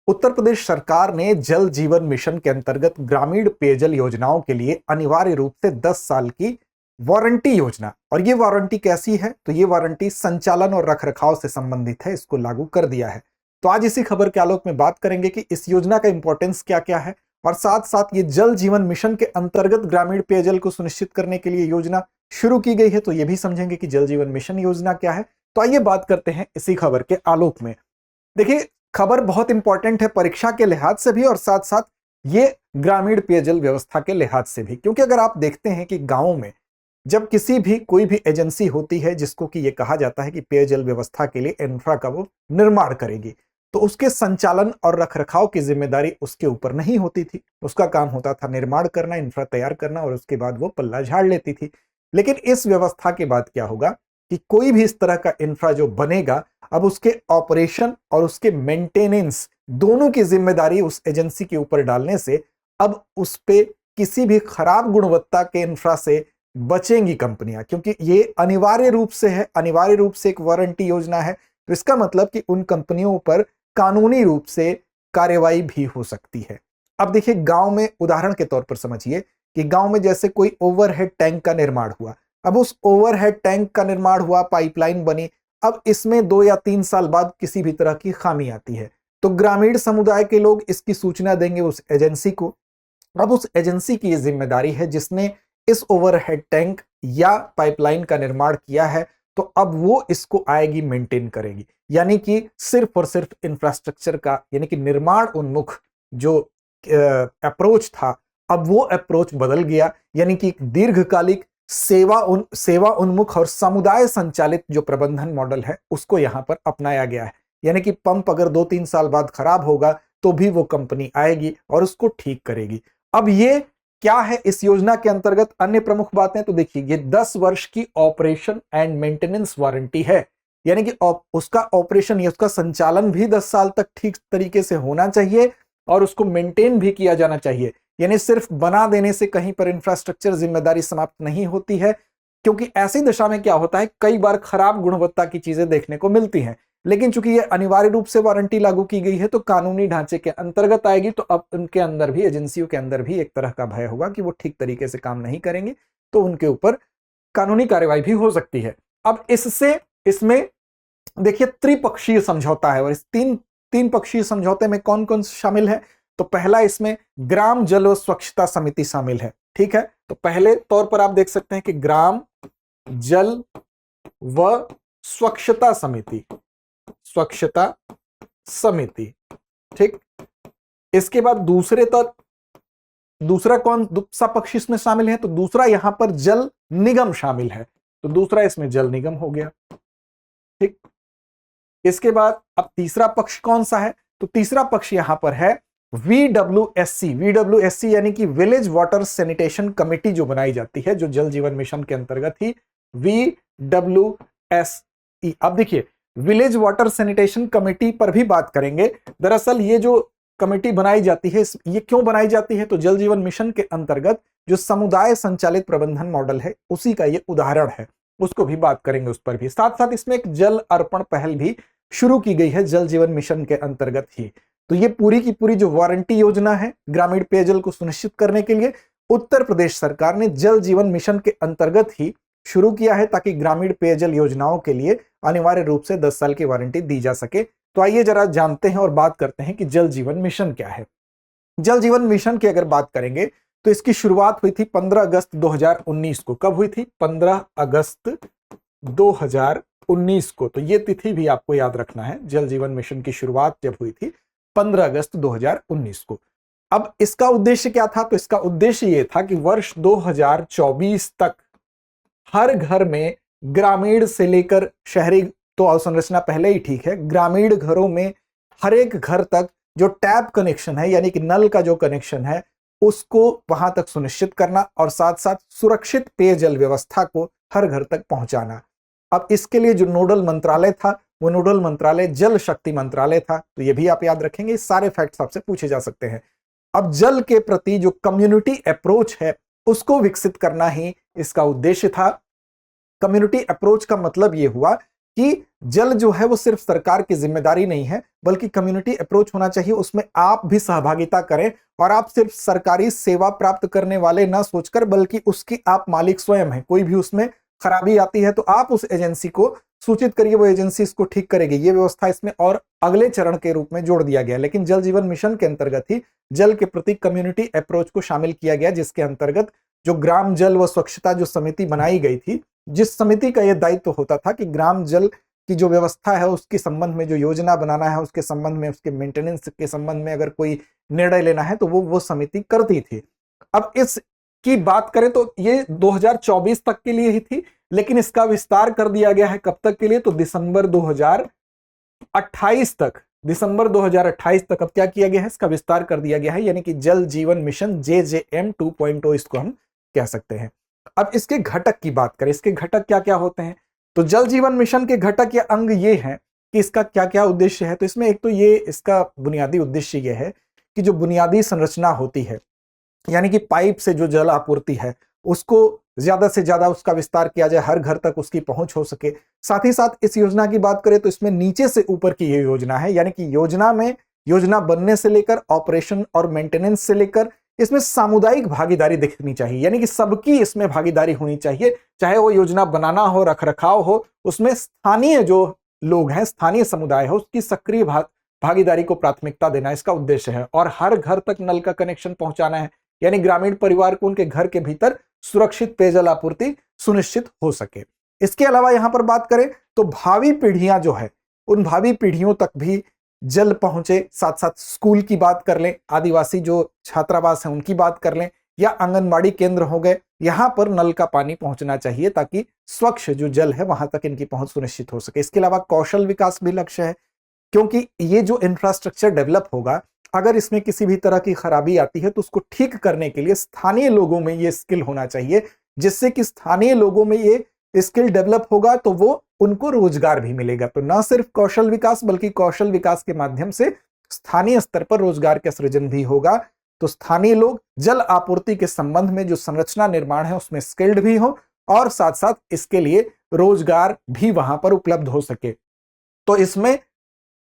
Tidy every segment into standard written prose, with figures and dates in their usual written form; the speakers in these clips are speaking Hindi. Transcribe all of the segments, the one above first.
उत्तर प्रदेश सरकार ने जल जीवन मिशन के अंतर्गत ग्रामीण पेयजल योजनाओं के लिए अनिवार्य रूप से 10 साल की वारंटी योजना, और ये वारंटी कैसी है, तो ये वारंटी संचालन और रखरखाव से संबंधित है, इसको लागू कर दिया है। तो आज इसी खबर के आलोक में बात करेंगे कि इस योजना का इंपॉर्टेंस क्या क्या है, और साथ साथ ये जल जीवन मिशन के अंतर्गत ग्रामीण पेयजल को सुनिश्चित करने के लिए योजना शुरू की गई है, तो ये भी समझेंगे कि जल जीवन मिशन योजना क्या है। तो आइए बात करते हैं इसी खबर के आलोक में। देखिए, खबर बहुत इंपॉर्टेंट है परीक्षा के लिहाज से भी और साथ साथ ये ग्रामीण पेयजल व्यवस्था के लिहाज से भी, क्योंकि अगर आप देखते हैं कि गांवों में जब किसी भी कोई भी एजेंसी होती है जिसको कि ये कहा जाता है कि पेयजल व्यवस्था के लिए इंफ्रा का वो निर्माण करेगी, तो उसके संचालन और रखरखाव की जिम्मेदारी उसके ऊपर नहीं होती थी। उसका काम होता था निर्माण करना, इंफ्रा तैयार करना, और उसके बाद वो पल्ला झाड़ लेती थी। लेकिन इस व्यवस्था के बाद क्या होगा कि कोई भी इस तरह का इंफ्रा जो बनेगा, अब उसके ऑपरेशन और उसके मेंटेनेंस दोनों की जिम्मेदारी उस एजेंसी के ऊपर डालने से अब उस पे किसी भी खराब गुणवत्ता के इंफ्रा से बचेंगी कंपनियां, क्योंकि ये अनिवार्य रूप से है, अनिवार्य रूप से एक वारंटी योजना है। तो इसका मतलब कि उन कंपनियों पर कानूनी रूप से कार्रवाई भी हो सकती है। अब देखिए, गांव में उदाहरण के तौर पर समझिए कि गांव में जैसे कोई ओवरहेड टैंक का निर्माण हुआ, अब उस ओवरहेड टैंक का निर्माण हुआ, पाइपलाइन बनी, अब इसमें 2 या 3 साल बाद किसी भी तरह की खामी आती है, तो ग्रामीण समुदाय के लोग इसकी सूचना देंगे उस एजेंसी को। अब उस एजेंसी की ये जिम्मेदारी है जिसने इस ओवरहेड टैंक या पाइपलाइन का निर्माण किया है, तो अब वो इसको आएगी, मेंटेन करेगी। यानी कि सिर्फ और सिर्फ इंफ्रास्ट्रक्चर का, यानी कि निर्माण उन्मुख जो अप्रोच था, अब वो अप्रोच बदल गया। यानी कि दीर्घकालिक सेवा उन्मुख और समुदाय संचालित जो प्रबंधन मॉडल है उसको यहां पर अपनाया गया है। यानी कि पंप अगर 2-3 साल बाद खराब होगा तो भी वो कंपनी आएगी और उसको ठीक करेगी। अब ये क्या है इस योजना के अंतर्गत अन्य प्रमुख बातें, तो देखिए, ये 10 वर्ष की ऑपरेशन एंड मेंटेनेंस वारंटी है। यानी कि उसका ऑपरेशन या उसका संचालन भी 10 साल तक ठीक तरीके से होना चाहिए और उसको मेंटेन भी किया जाना चाहिए। यानी सिर्फ बना देने से कहीं पर इंफ्रास्ट्रक्चर जिम्मेदारी समाप्त नहीं होती है, क्योंकि ऐसी दशा में क्या होता है, कई बार खराब गुणवत्ता की चीजें देखने को मिलती हैं। लेकिन चूंकि ये अनिवार्य रूप से वारंटी लागू की गई है तो कानूनी ढांचे के अंतर्गत आएगी, तो अब उनके अंदर भी, एजेंसियों के अंदर भी एक तरह का भय होगा कि वो ठीक तरीके से काम नहीं करेंगे, तो उनके ऊपर कानूनी कार्रवाई भी हो सकती है। अब इसमें देखिए, त्रिपक्षीय समझौता है, और इस तीन पक्षीय समझौते में कौन कौन शामिल है, तो पहला इसमें ग्राम जल व स्वच्छता समिति शामिल है। ठीक है, तो पहले तौर पर आप देख सकते हैं कि ग्राम जल व स्वच्छता समिति, ठीक। इसके बाद दूसरा कौन सा पक्ष इसमें शामिल है, तो दूसरा यहां पर जल निगम शामिल है, तो दूसरा इसमें जल निगम हो गया, ठीक। इसके बाद अब तीसरा पक्ष कौन सा है, तो तीसरा पक्ष यहां पर है VWSC यानी कि विलेज वाटर सैनिटेशन कमेटी जो बनाई जाती है, जो जल जीवन मिशन के अंतर्गत ही VWSE। अब देखिए, विलेज वाटर सैनिटेशन कमेटी पर भी बात करेंगे। दरअसल ये जो कमेटी बनाई जाती है, ये क्यों बनाई जाती है, तो जल जीवन मिशन के अंतर्गत जो समुदाय संचालित प्रबंधन मॉडल है उसी का ये उदाहरण है, उसको भी बात करेंगे, उस पर भी। साथ साथ इसमें एक जल अर्पण पहल भी शुरू की गई है जल जीवन मिशन के अंतर्गत ही। तो ये पूरी की पूरी जो वारंटी योजना है ग्रामीण पेयजल को सुनिश्चित करने के लिए, उत्तर प्रदेश सरकार ने जल जीवन मिशन के अंतर्गत ही शुरू किया है, ताकि ग्रामीण पेयजल योजनाओं के लिए अनिवार्य रूप से 10 साल की वारंटी दी जा सके। तो आइए जरा जानते हैं और बात करते हैं कि जल जीवन मिशन क्या है। जल जीवन मिशन की अगर बात करेंगे तो इसकी शुरुआत हुई थी 15 अगस्त 2019 को। कब हुई थी? 15 अगस्त 2019 को। तो ये तिथि भी आपको याद रखना है, जल जीवन मिशन की शुरुआत जब हुई थी 15 अगस्त 2019 को। अब इसका उद्देश्य क्या था? तो इसका उद्देश्य ये था कि वर्ष 2024 तक हर घर में, ग्रामीण से लेकर शहरी तो अवसंरचना पहले ही ठीक है, ग्रामीण घरों में हर एक घर तक जो टैप कनेक्शन है, यानी कि नल का जो कनेक्शन है, उसको वहां तक सुनिश्चित करना और साथ साथ सुरक्षित पेयजल व्यवस्था को हर घर तक पहुंचाना। अब इसके लिए जो नोडल मंत्रालय था वो नोडल मंत्रालय जल शक्ति मंत्रालय था। तो ये भी आप याद रखेंगे, सारे फैक्ट्स आपसे पूछे जा सकते हैं। अब जल के प्रति जो कम्युनिटी अप्रोच है उसको विकसित करना ही इसका उद्देश्य था। कम्युनिटी अप्रोच का मतलब यह हुआ कि जल जो है वो सिर्फ सरकार की जिम्मेदारी नहीं है, बल्कि कम्युनिटी अप्रोच होना चाहिए, उसमें आप भी सहभागिता करें और आप सिर्फ सरकारी सेवा प्राप्त करने वाले ना सोचकर, बल्कि उसकी आप मालिक स्वयं हैं। कोई भी उसमें खराबी आती है तो आप उस एजेंसी को सूचित करिए, वो एजेंसी इसको ठीक करेगी। ये व्यवस्था इसमें और अगले चरण के रूप में जोड़ दिया गया। लेकिन जल जीवन मिशन के अंतर्गत ही जल के प्रति कम्युनिटी अप्रोच को शामिल किया गया, जिसके अंतर्गत जो ग्राम जल व स्वच्छता जो समिति बनाई गई थी, जिस समिति का यह दायित्व होता था कि ग्राम जल की जो व्यवस्था है उसके संबंध में जो योजना बनाना है, उसके संबंध में, उसके मेंटेनेंस के संबंध में अगर कोई निर्णय लेना है तो वो समिति करती थी। अब इसकी बात करें तो ये 2024 तक के लिए ही थी, लेकिन इसका विस्तार कर दिया गया है कब तक के लिए, तो दिसंबर 2028 तक। दिसंबर 2028 तक अब क्या किया गया है, इसका विस्तार कर दिया गया है, यानी कि जल जीवन मिशन JJM 2.0 इसको हम कह सकते हैं। अब इसके घटक की बात करें, इसके घटक क्या क्या होते हैं, तो जल जीवन मिशन के घटक या अंग ये हैं कि इसका क्या क्या उद्देश्य है। तो इसमें एक तो ये इसका बुनियादी उद्देश्य ये है कि जो बुनियादी संरचना होती है, यानी कि पाइप से जो जल आपूर्ति है उसको ज्यादा से ज्यादा उसका विस्तार किया जाए, हर घर तक उसकी पहुंच हो सके। साथ ही साथ इस योजना की बात करें तो इसमें नीचे से ऊपर की ये योजना है, यानी कि योजना बनने से लेकर ऑपरेशन और मेंटेनेंस से लेकर इसमें सामुदायिक भागीदारी दिखनी चाहिए, यानी कि सबकी इसमें भागीदारी होनी चाहिए। चाहे वो योजना बनाना हो, रखरखाव हो, उसमें स्थानीय जो लोग हैं, स्थानीय समुदाय हो, उसकी सक्रिय भागीदारी को प्राथमिकता देना इसका उद्देश्य है। और हर घर तक नल का कनेक्शन पहुंचाना है, यानी ग्रामीण परिवार को उनके घर के भीतर सुरक्षित पेयजल आपूर्ति सुनिश्चित हो सके। इसके अलावा यहां पर बात करें तो भावी पीढ़ियां जो है, उन भावी पीढ़ियों तक भी जल पहुंचे। साथ साथ स्कूल की बात कर लें, आदिवासी जो छात्रावास है उनकी बात कर लें, या आंगनबाड़ी केंद्र हो गए, यहां पर नल का पानी पहुंचना चाहिए ताकि स्वच्छ जो जल है वहां तक इनकी पहुंच सुनिश्चित हो सके। इसके अलावा कौशल विकास भी लक्ष्य है, क्योंकि ये जो इंफ्रास्ट्रक्चर डेवलप होगा, अगर इसमें किसी भी तरह की खराबी आती है तो उसको ठीक करने के लिए स्थानीय लोगों में ये स्किल होना चाहिए, जिससे कि स्थानीय लोगों में ये स्किल डेवलप होगा तो वो उनको रोजगार भी मिलेगा। तो ना सिर्फ कौशल विकास, बल्कि कौशल विकास के माध्यम से स्थानीय स्तर पर रोजगार का सृजन भी होगा। तो स्थानीय लोग जल आपूर्ति के संबंध में जो संरचना निर्माण है उसमें स्किल्ड भी हो, और साथ साथ इसके लिए रोजगार भी वहां पर उपलब्ध हो सके। तो इसमें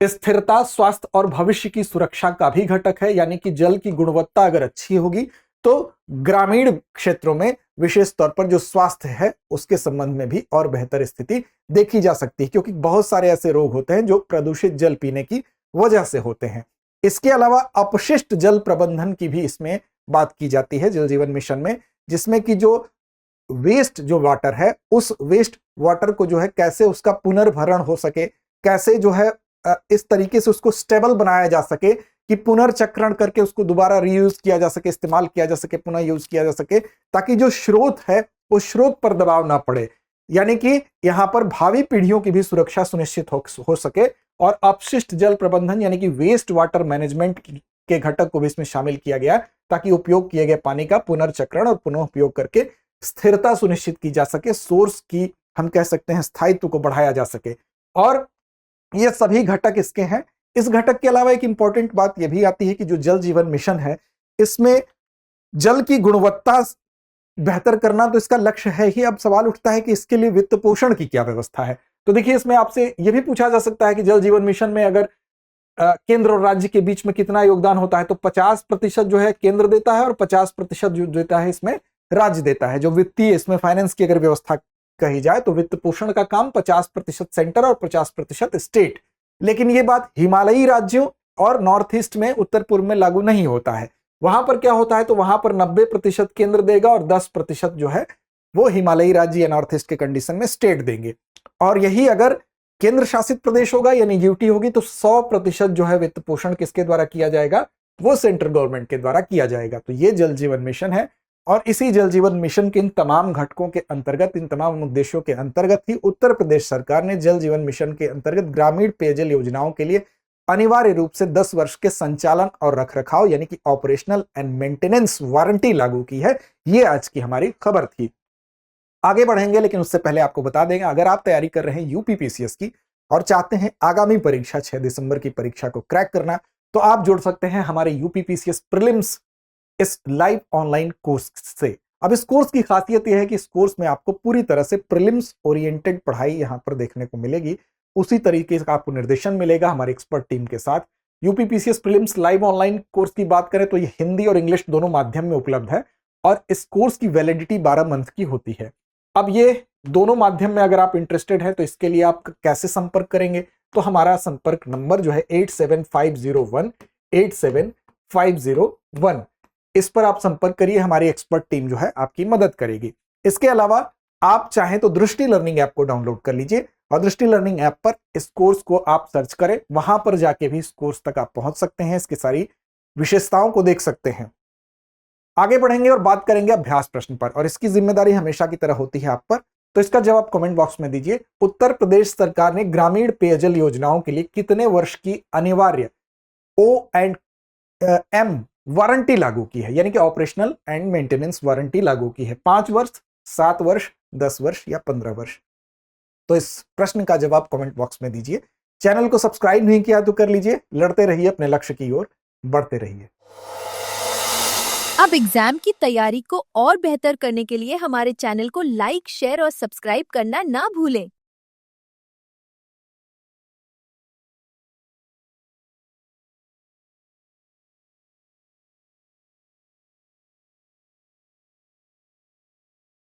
स्थिरता, स्वास्थ्य और भविष्य की सुरक्षा का भी घटक है, यानी कि जल की गुणवत्ता अगर अच्छी होगी तो ग्रामीण क्षेत्रों में विशेष तौर पर जो स्वास्थ्य है उसके संबंध में भी और बेहतर स्थिति देखी जा सकती है, क्योंकि बहुत सारे ऐसे रोग होते हैं जो प्रदूषित जल पीने की वजह से होते हैं। इसके अलावा अपशिष्ट जल प्रबंधन की भी इसमें बात की जाती है जल जीवन मिशन में, जिसमें कि जो वेस्ट जो वाटर है, उस वेस्ट वाटर को जो है कैसे उसका पुनर्भरण हो सके, कैसे जो है इस तरीके से उसको स्टेबल बनाया जा सके कि पुनर्चक्रण करके उसको दोबारा रीयूज किया जा सके, इस्तेमाल किया जा सके, पुनः यूज किया जा सके, ताकि जो स्रोत है उस स्रोत पर दबाव ना पड़े, यानी कि यहां पर भावी पीढ़ियों की भी सुरक्षा सुनिश्चित हो सके। और अपशिष्ट जल प्रबंधन यानी कि वेस्ट वाटर मैनेजमेंट के घटक को भी इसमें शामिल किया गया, ताकि उपयोग किए गए पानी का पुनर्चक्रण और पुनः उपयोग करके स्थिरता सुनिश्चित की जा सके, सोर्स की हम कह सकते हैं स्थायित्व को बढ़ाया जा सके। और ये सभी घटक इसके हैं। इस घटक के अलावा एक इंपॉर्टेंट बात यह भी आती है कि जो जल जीवन मिशन है, इसमें जल की गुणवत्ता बेहतर करना तो इसका लक्ष्य है ही। अब सवाल उठता है कि इसके लिए वित्त पोषण की क्या व्यवस्था है। तो देखिए, इसमें आपसे यह भी पूछा जा सकता है कि जल जीवन मिशन में अगर केंद्र और राज्य के बीच में कितना योगदान होता है, तो 50% जो है केंद्र देता है और 50% जो देता है इसमें राज्य देता है। जो वित्तीय इसमें फाइनेंस की अगर व्यवस्था कही जाए तो वित्त पोषण का काम 50% सेंटर और 50% स्टेट। लेकिन यह बात हिमालयी राज्यों और नॉर्थ ईस्ट में, उत्तर पूर्व में लागू नहीं होता है। वहां पर क्या होता है, तो वहां पर 90% केंद्र देगा और 10% जो है वो हिमालयी राज्य या नॉर्थ ईस्ट के कंडीशन में स्टेट देंगे। और यही अगर केंद्र शासित प्रदेश होगा यानी यूटी होगी तो 100% जो है वित्त पोषण किसके द्वारा किया जाएगा, वो सेंट्रल गवर्नमेंट के द्वारा किया जाएगा। तो ये जल जीवन मिशन है, और इसी जल जीवन मिशन के इन तमाम घटकों के अंतर्गत, इन तमाम उद्देश्यों के अंतर्गत ही उत्तर प्रदेश सरकार ने जल जीवन मिशन के अंतर्गत ग्रामीण पेयजल योजनाओं के लिए अनिवार्य रूप से 10 वर्ष के संचालन और रखरखाव यानी कि ऑपरेशनल एंड मेंटेनेंस वारंटी लागू की है। ये आज की हमारी खबर थी। आगे बढ़ेंगे, लेकिन उससे पहले आपको बता देंगे, अगर आप तैयारी कर रहे हैं यूपीपीसीएस की और चाहते हैं आगामी परीक्षा 6 दिसंबर की परीक्षा को क्रैक करना, तो आप जुड़ सकते हैं हमारे यूपीपीसीएस प्रीलिम्स इस लाइव ऑनलाइन कोर्स से। अब इस कोर्स की खासियत यह है कि इस कोर्स में आपको पूरी तरह से प्रीलिम्स ओरिएंटेड पढ़ाई यहां पर देखने को मिलेगी। उसी तरीके का आपको निर्देशन मिलेगा हमारी एक्सपर्ट टीम के साथ। UPPCS prelims live online course की बात करें तो ये हिंदी और इंग्लिश दोनों माध्यम में उपलब्ध है और इस कोर्स की वैलिडिटी 12 मंथ की होती है। अब ये दोनों माध्यम में अगर आप इंटरेस्टेड हैं तो इसके लिए आप कैसे संपर्क करेंगे, तो हमारा संपर्क नंबर जो है 8750187501, इस पर आप संपर्क करिए। हमारी एक्सपर्ट टीम जो है आपकी मदद करेगी। इसके अलावा आप चाहें तो दृष्टि लर्निंग ऐप को डाउनलोड कर लीजिए और दृष्टि लर्निंग ऐप पर इस कोर्स को आप सर्च करें, वहां पर जाके भी इस कोर्स तक आप पहुंच सकते हैं, इसकी सारी विशेषताओं को देख सकते हैं। आगे बढ़ेंगे और बात करेंगे अभ्यास प्रश्न पर, और इसकी जिम्मेदारी हमेशा की तरह होती है आप पर, तो इसका जवाब कमेंट बॉक्स में दीजिए। उत्तर प्रदेश सरकार ने ग्रामीण पेयजल योजनाओं के लिए कितने वर्ष की अनिवार्य O&M वारंटी लागू की है, यानी कि ऑपरेशनल एंड मेंटेनेंस वारंटी लागू की है? 5 वर्ष, 7 वर्ष, 10 वर्ष या 15 वर्ष? तो इस प्रश्न का जवाब कमेंट बॉक्स में दीजिए। चैनल को सब्सक्राइब नहीं किया तो कर लीजिए। लड़ते रहिए, अपने लक्ष्य की ओर बढ़ते रहिए। अब एग्जाम की तैयारी को और बेहतर करने के लिए हमारे चैनल को लाइक, शेयर और सब्सक्राइब करना ना भूलें।